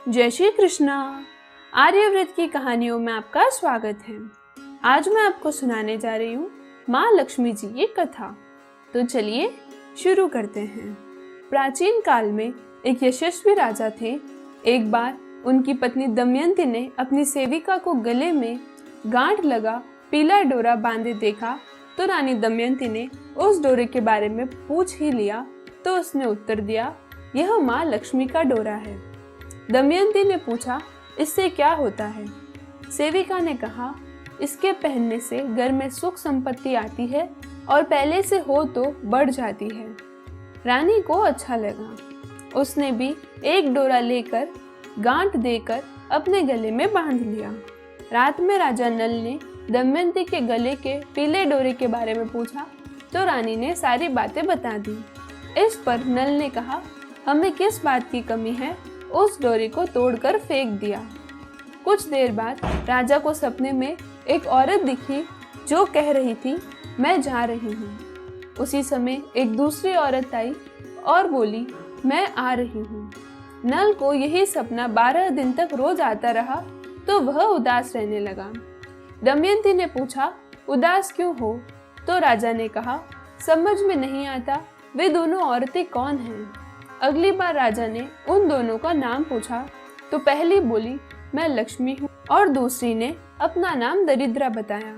जय श्री कृष्णा। आर्यव्रत की कहानियों में आपका स्वागत है। आज मैं आपको सुनाने जा रही हूँ माँ लक्ष्मी जी की कथा। तो चलिए शुरू करते हैं। प्राचीन काल में एक यशस्वी राजा थे। एक बार उनकी पत्नी दमयंती ने अपनी सेविका को गले में गांठ लगा पीला डोरा बांधे देखा तो रानी दमयंती ने उस डोरे के बारे में पूछ ही लिया तो उसने उत्तर दिया, यह माँ लक्ष्मी का डोरा है। दमयंती ने पूछा, इससे क्या होता है? सेविका ने कहा, इसके पहनने से घर में सुख संपत्ति आती है और पहले से हो तो बढ़ जाती है। रानी को अच्छा लगा। उसने भी एक डोरा लेकर गांठ देकर अपने गले में बांध लिया। रात में राजा नल ने दमयंती के गले के पीले डोरे के बारे में पूछा तो रानी ने सारी बातें बता दी। इस पर नल ने कहा, हमें किस बात की कमी है? उस डोरे को तोड़कर फेंक दिया। कुछ देर बाद राजा को सपने में एक औरत दिखी जो कह रही थी, मैं जा रही हूँ। उसी समय एक दूसरी औरत आई और बोली, मैं आ रही हूँ। नल को यही सपना 12 दिन तक रोज आता रहा तो वह उदास रहने लगा। दमयंती ने पूछा, उदास क्यों हो? तो राजा ने कहा, समझ में नहीं आता वे दोनों औरतें कौन हैं। अगली बार राजा ने उन दोनों का नाम पूछा तो पहली बोली, मैं लक्ष्मी हूँ और दूसरी ने अपना नाम दरिद्रा बताया।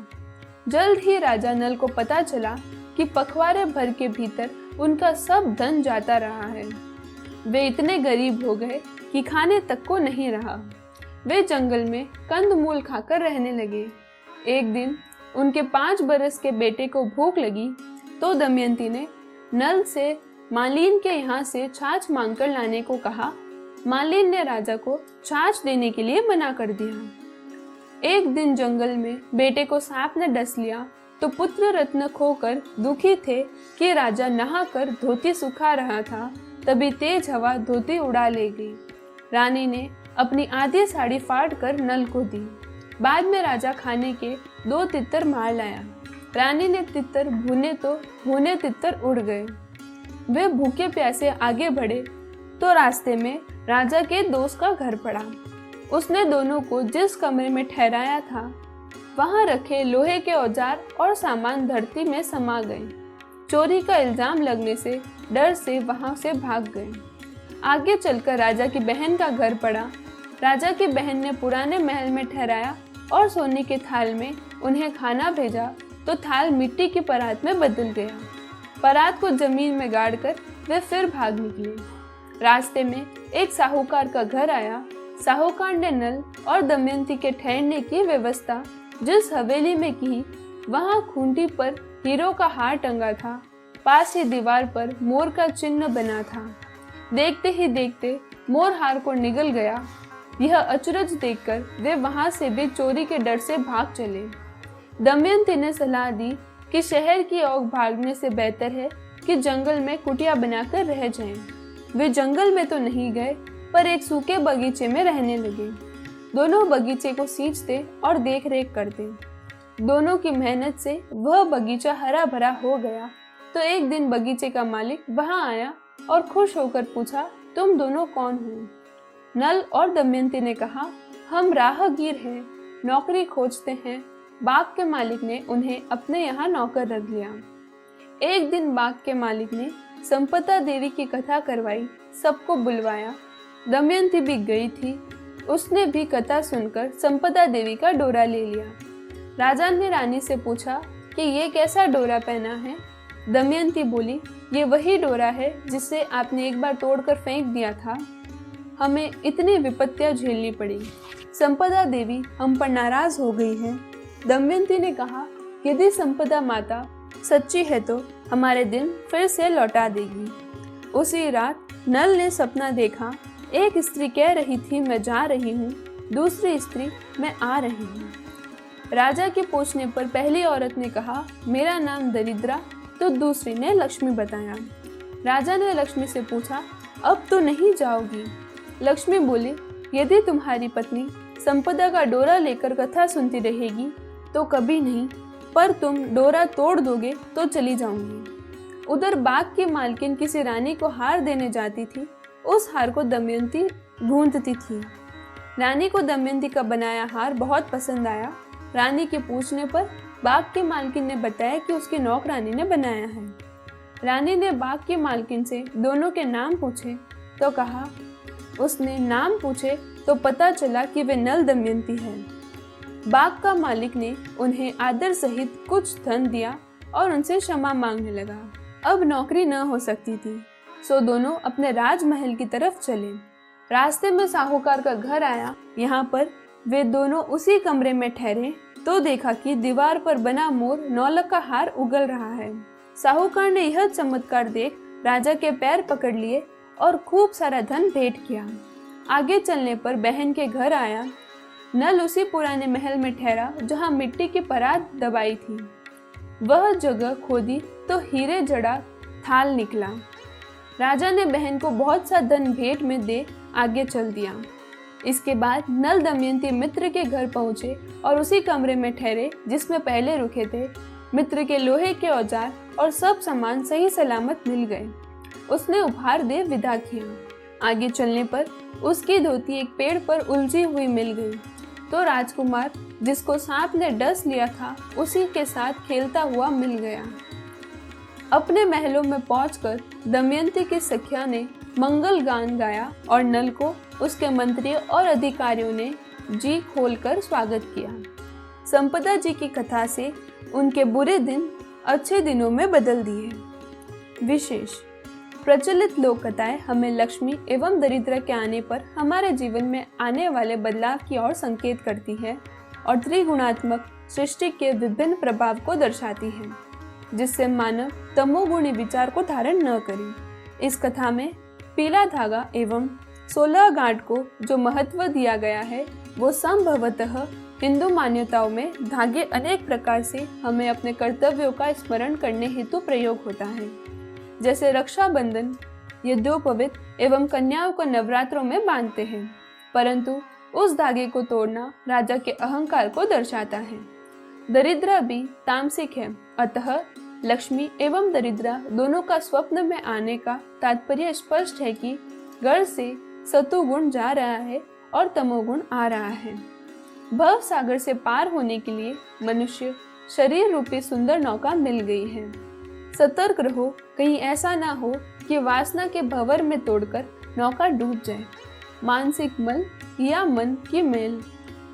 जल्द ही राजा नल को पता चला कि पखवाड़े भर के भीतर उनका सब धन जाता रहा है। वे इतने गरीब हो गए कि खाने तक को नहीं रहा। वे जंगल में कंदमूल खाकर रहने लगे। एक दिन उनके 5 बरस के बेटे को भूख लगी तो दमयंती ने नल से मालिन के यहाँ से छाछ मांगकर लाने को कहा। मालिन ने राजा को छाछ देने के लिए मना कर दिया। एक दिन जंगल में बेटे को सांप ने डस लिया तो पुत्र रत्न खोकर दुखी थे कि राजा नहाकर धोती सुखा रहा था, तभी तेज हवा धोती उड़ा ले गई। रानी ने अपनी आधी साड़ी फाड़ कर नल को दी। बाद में राजा खाने के 2 तितर मार लाया। रानी ने तितर भुने तो भुने तितर उड़ गए। वे भूखे प्यासे आगे बढ़े तो रास्ते में राजा के दोस्त का घर पड़ा। उसने दोनों को जिस कमरे में ठहराया था वहां रखे लोहे के औजार और सामान धरती में समा गए। चोरी का इल्जाम लगने से डर से वहां से भाग गए। आगे चलकर राजा की बहन का घर पड़ा। राजा की बहन ने पुराने महल में ठहराया और सोने के थाल में उन्हें खाना भेजा तो थाल मिट्टी की परात में बदल गया। परात को जमीन में गाड़कर वे फिर भाग निकले। रास्ते में एक साहूकार का घर आया। साहूकार ने नल और दमयंती के ठहरने की व्यवस्था जिस हवेली में की, वहां खूंटी पर हीरो का हार टंगा था। पास ही दीवार पर मोर का चिन्ह बना था। देखते ही देखते मोर हार को निगल गया। यह अचरज देखकर वे वहां से भी चोरी के डर से भाग चले। दमयंती ने सलाह दी कि शहर की ओर भागने से बेहतर है कि जंगल में कुटिया बनाकर रह जाएं। वे जंगल में तो नहीं गए पर एक सूखे बगीचे में रहने लगे। दोनों बगीचे को सींचते और देख रेख करते। दोनों की मेहनत से वह बगीचा हरा भरा हो गया। तो एक दिन बगीचे का मालिक वहां आया और खुश होकर पूछा, तुम दोनों कौन हो? नल और दमयंती ने कहा, हम राहगीर हैं, नौकरी खोजते हैं। बाग के मालिक ने उन्हें अपने यहाँ नौकर रख लिया। एक दिन बाग के मालिक ने संपदा देवी की कथा करवाई, सबको बुलवाया। दमयंती भी गई थी। उसने भी कथा सुनकर संपदा देवी का डोरा ले लिया। राजा ने रानी से पूछा कि ये कैसा डोरा पहना है? दमयंती बोली, ये वही डोरा है जिसे आपने एक बार तोड़कर फेंक दिया था। हमें इतनी विपत्तियां झेलनी पड़ी। संपदा देवी हम पर नाराज हो गई है। दमयंती ने कहा, यदि संपदा माता सच्ची है तो हमारे दिन फिर से लौटा देगी। उसी रात नल ने सपना देखा। एक स्त्री कह रही थी, मैं जा रही हूँ। दूसरी स्त्री, मैं आ रही हूँ। राजा के पूछने पर पहली औरत ने कहा, मेरा नाम दरिद्रा, तो दूसरी ने लक्ष्मी बताया। राजा ने लक्ष्मी से पूछा, अब तो नहीं जाओगी? लक्ष्मी बोली, यदि तुम्हारी पत्नी संपदा का डोरा लेकर कथा सुनती रहेगी तो कभी नहीं, पर तुम डोरा तोड़ दोगे तो चली जाऊंगी। उधर बाग की मालकिन किसी रानी को हार देने जाती थी। उस हार को दमयंती ढूंढती थी। रानी को दमयंती का बनाया हार बहुत पसंद आया। रानी के पूछने पर बाग की मालकिन ने बताया कि उसकी नौकरानी ने बनाया है। रानी ने बाग की मालकिन से दोनों के नाम पूछे तो कहा, उसने नाम पूछे तो पता चला कि वे नल दमयंती है। बाग का मालिक ने उन्हें आदर सहित कुछ धन दिया और उनसे क्षमा मांगने लगा। अब नौकरी न हो सकती थी, सो दोनों अपने राजमहल की तरफ चले। रास्ते में साहूकार का घर आया। यहाँ पर वे दोनों उसी कमरे में ठहरे तो देखा कि दीवार पर बना मोर नौलख का हार उगल रहा है। साहूकार ने यह चमत्कार देख राजा के पैर पकड़ लिए और खूब सारा धन भेंट किया। आगे चलने पर बहन के घर आया। नल उसी पुराने महल में ठहरा जहाँ मिट्टी की परात दबाई थी। वह जगह खोदी तो हीरे जड़ा थाल निकला। राजा ने बहन को बहुत सा धन भेंट में दे आगे चल दिया। इसके बाद नल दमयंती मित्र के घर पहुंचे और उसी कमरे में ठहरे जिसमें पहले रुके थे। मित्र के लोहे के औजार और सब सामान सही सलामत मिल गए। उसने उपहार दे विदा किया। आगे चलने पर उसकी धोती एक पेड़ पर उलझी हुई मिल गई तो राजकुमार जिसको सांप ने डस लिया था उसी के साथ खेलता हुआ मिल गया। अपने महलों में पहुंचकर दमयंती की सखिया ने मंगल गान गाया और नल को उसके मंत्रियों और अधिकारियों ने जी खोलकर स्वागत किया। संपदा जी की कथा से उनके बुरे दिन अच्छे दिनों में बदल दिए। विशेष प्रचलित लोक कथाएं हमें लक्ष्मी एवं दरिद्र के आने पर हमारे जीवन में आने वाले बदलाव की ओर संकेत करती है और त्रिगुणात्मक सृष्टि के विभिन्न प्रभाव को दर्शाती है, जिससे मानव तमोगुणी विचार को धारण न करे। इस कथा में पीला धागा एवं 16 गांठ को जो महत्व दिया गया है वो संभवतः हिंदू मान्यताओं में धागे अनेक प्रकार से हमें अपने कर्तव्यों का स्मरण करने हेतु प्रयोग होता है, जैसे रक्षाबंधन यज्ञोपवीत एवं कन्याओं को नवरात्रों में बांधते हैं, परंतु उस धागे को तोड़ना राजा के अहंकार को दर्शाता है। दरिद्र भी तामसिक है, अतः लक्ष्मी एवं दरिद्रा दोनों का स्वप्न में आने का तात्पर्य स्पष्ट है कि घर से सतुगुण जा रहा है और तमोगुण आ रहा है। भव सागर से पार होने के लिए मनुष्य शरीर रूपी सुंदर नौका मिल गई है। सतर्क रहो, कहीं ऐसा ना हो कि वासना के भंवर में तोड़कर नौका डूब जाए। मानसिक मल या मन की मेल।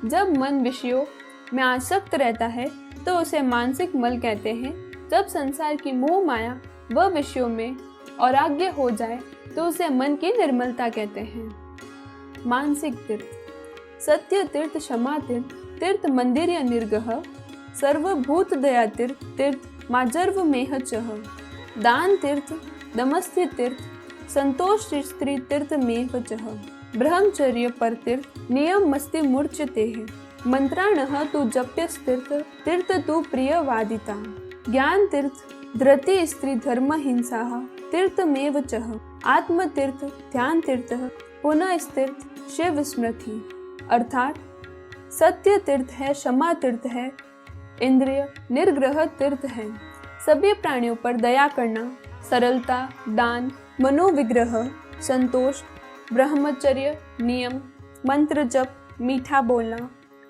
जब मन विषयों में आसक्त रहता है तो उसे मानसिक मल कहते हैं। जब संसार की मोह माया व विषयों में और आज्ञा हो जाए तो उसे मन की निर्मलता कहते हैं। मानसिक तीर्थ। सत्य तीर्थ, क्षमा तीर्थ, तीर्थ मंदिर या निर्गह, सर्वभूत दया तीर्थ, तीर्थ माजर्व मेह चह, दान तीर्थ, दमस्ति तीर्थ, संतोष स्त्री तीर्थ मेह चह, ब्रह्मचर्य पर तीर्थ, नियम मस्ति मूर्छते है, मंत्राणः तु जप्यस्तीर्थ, तीर्थ तु प्रिय वादिता, ज्ञान तीर्थ, धृति स्त्री धर्म हिंसा तीर्थ मेव चह, आत्म तीर्थ, ध्यान तीर्थ, पुनः तीर्थ, शिव स्मृति। अर्थात सत्य तीर्थ है, क्षमा तीर्थ है, इंद्रिय निर्ग्रह तीर्थ है, सभी प्राणियों पर दया करना, सरलता, दान, मनोविग्रह, संतोष, ब्रह्मचर्य, नियम, मंत्र जप, मीठा बोलना,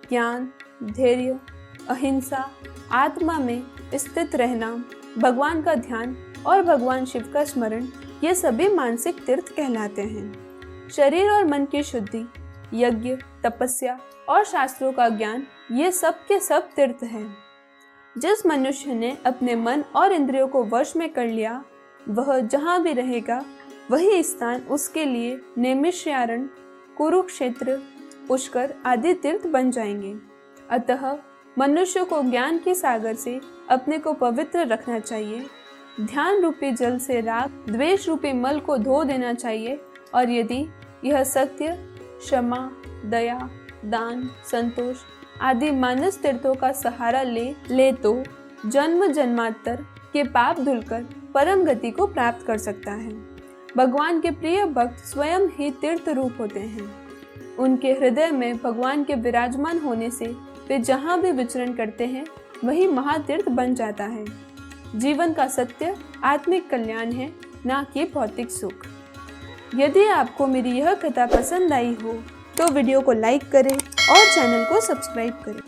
ज्ञान, धैर्य, अहिंसा, आत्मा में स्थित रहना, भगवान का ध्यान और भगवान शिव का स्मरण, ये सभी मानसिक तीर्थ कहलाते हैं। शरीर और मन की शुद्धि, यज्ञ, तपस्या और शास्त्रों का ज्ञान, ये सब के सब तीर्थ हैं। जिस मनुष्य ने अपने मन और इंद्रियों को वश में कर लिया, वह जहाँ भी रहेगा वही स्थान उसके लिए नैमिषारण्य, कुरुक्षेत्र, पुष्कर आदि तीर्थ बन जाएंगे। अतः मनुष्य को ज्ञान के सागर से अपने को पवित्र रखना चाहिए। ध्यान रूपी जल से राग, द्वेष रूपी मल को धो देना चाहिए और यदि यह सत्य, क्षमा, दया, दान, संतोष आदि मानस तीर्थों का सहारा ले तो जन्म जन्मांतर के पाप धुलकर परम गति को प्राप्त कर सकता है। भगवान के प्रिय भक्त स्वयं ही तीर्थ रूप होते हैं। उनके हृदय में भगवान के विराजमान होने से वे जहाँ भी विचरण करते हैं वही महातीर्थ बन जाता है। जीवन का सत्य आत्मिक कल्याण है, ना कि भौतिक सुख। यदि आपको मेरी यह कथा पसंद आई हो तो वीडियो को लाइक करें और चैनल को सब्सक्राइब करें।